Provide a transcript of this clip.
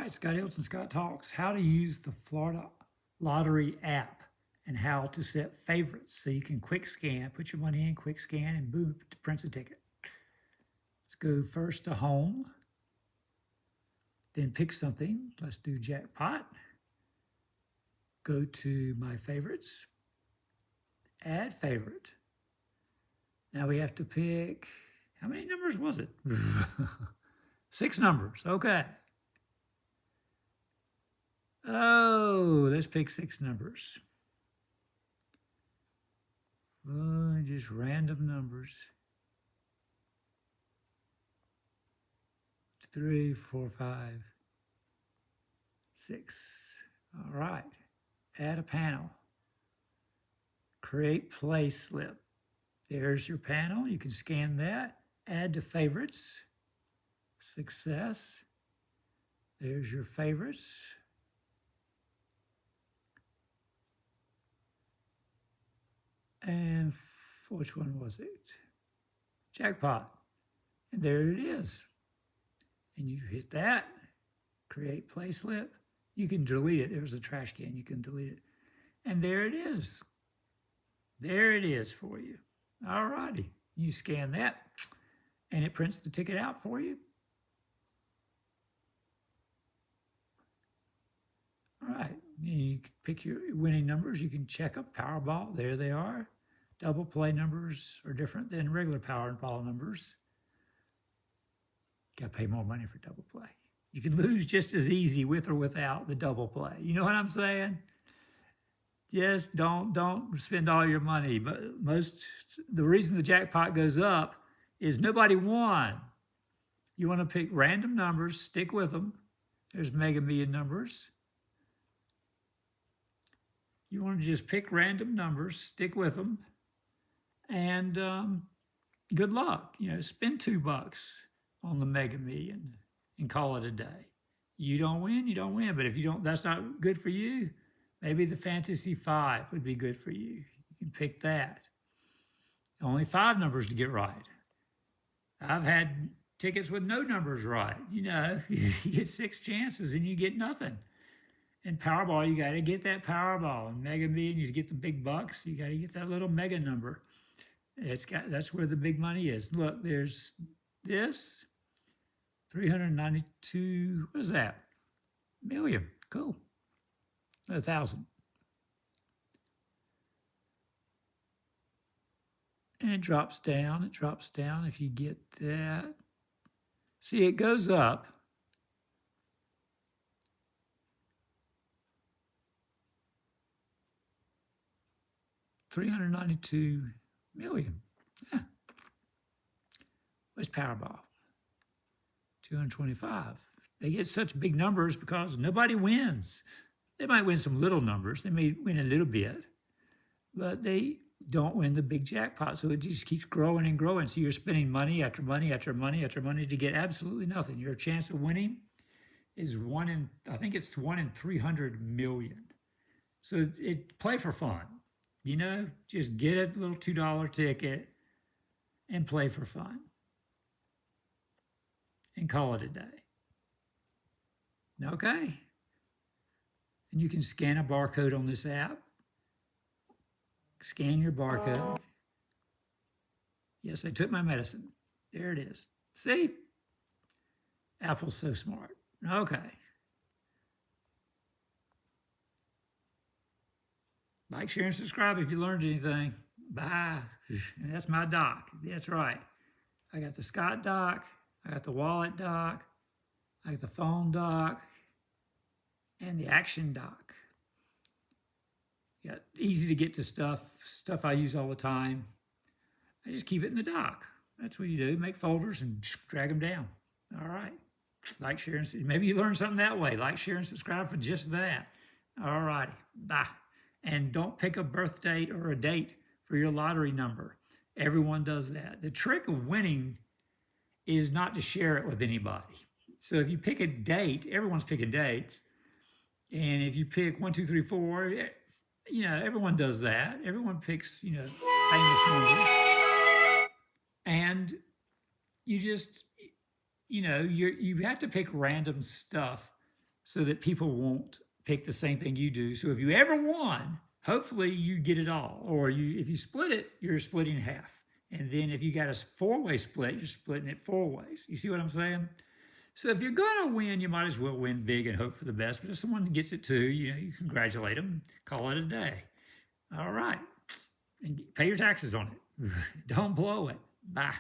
right, Scott Hylton, Scott Talks, how to use the Florida Lottery app and how to set favorites so you can quick scan, put your money in, quick scan, and boom, it prints a ticket. Let's go first to home, then pick something. Let's do jackpot. Go to my favorites, add favorite. Now we have to pick, how many numbers was it? 6 numbers, okay. Oh, let's pick 6 numbers. Oh, just random numbers. 3, 4, 5, 6. All right. Add a panel. Create play slip. There's your panel. You can scan that. Add to favorites. Success. There's your favorites. And which one was it? Jackpot. And there it is. And you hit that, create play slip. You can delete it. There's a trash can. You can delete it. And there it is. There it is for you. All righty. You scan that, and it prints the ticket out for you. All right. You can pick your winning numbers. You can check up Powerball. There they are. Double play numbers are different than regular Powerball numbers. Got to pay more money for double play. You can lose just as easy with or without the double play. You know what I'm saying? Just don't spend all your money. But the reason the jackpot goes up is nobody won. You want to pick random numbers, stick with them. There's Mega Million numbers. You want to just pick random numbers, stick with them, and good luck. You know, spend $2 on the Mega Million and call it a day. You don't win, you don't win. But if you don't, that's not good for you. Maybe the Fantasy 5 would be good for you. You can pick that. Only 5 numbers to get right. I've had tickets with no numbers right. You know, you get 6 chances and you get nothing. And Powerball, you got to get that Powerball. And Mega Million, you get the big bucks. You got to get that little mega number. That's where the big money is. Look, there's this 392. What is that? Million. Cool. 1,000. And it drops down. It drops down. If you get that, see, it goes up. $392 million. Yeah. What's Powerball? 225. They get such big numbers because nobody wins. They might win some little numbers. They may win a little bit, but they don't win the big jackpot. So it just keeps growing and growing. So you're spending money after money after money after money to get absolutely nothing. Your chance of winning is 1 in, I think it's 1 in 300 million. So play for fun. You know, just get a little $2 ticket and play for fun and call it a day. Okay? And you can scan a barcode on this app. Scan your barcode. Yes, I took my medicine. There it is. See? Apple's so smart. Okay. Like, share, and subscribe if you learned anything. Bye. And that's my dock. That's right. I got the Scott dock. I got the wallet dock. I got the phone dock. And the action dock. Got easy to get to stuff I use all the time. I just keep it in the dock. That's what you do. Make folders and drag them down. All right. Like, share, and maybe you learn something that way. Like, share, and subscribe for just that. All righty. Bye. And don't pick a birth date or a date for your lottery number. Everyone does that. The trick of winning is not to share it with anybody. So if you pick a date, everyone's picking dates. And if you pick 1, 2, 3, 4, you know, everyone does that. Everyone picks, you know, famous numbers. And you just, you know, you have to pick random stuff so that people won't pick the same thing you do. So if you ever won, hopefully you get it all. Or if you split it, you're splitting half. And then if you got a four-way split, you're splitting it four ways. You see what I'm saying? So if you're going to win, you might as well win big and hope for the best. But if someone gets it too, you congratulate them, call it a day. All right. And pay your taxes on it. Don't blow it. Bye.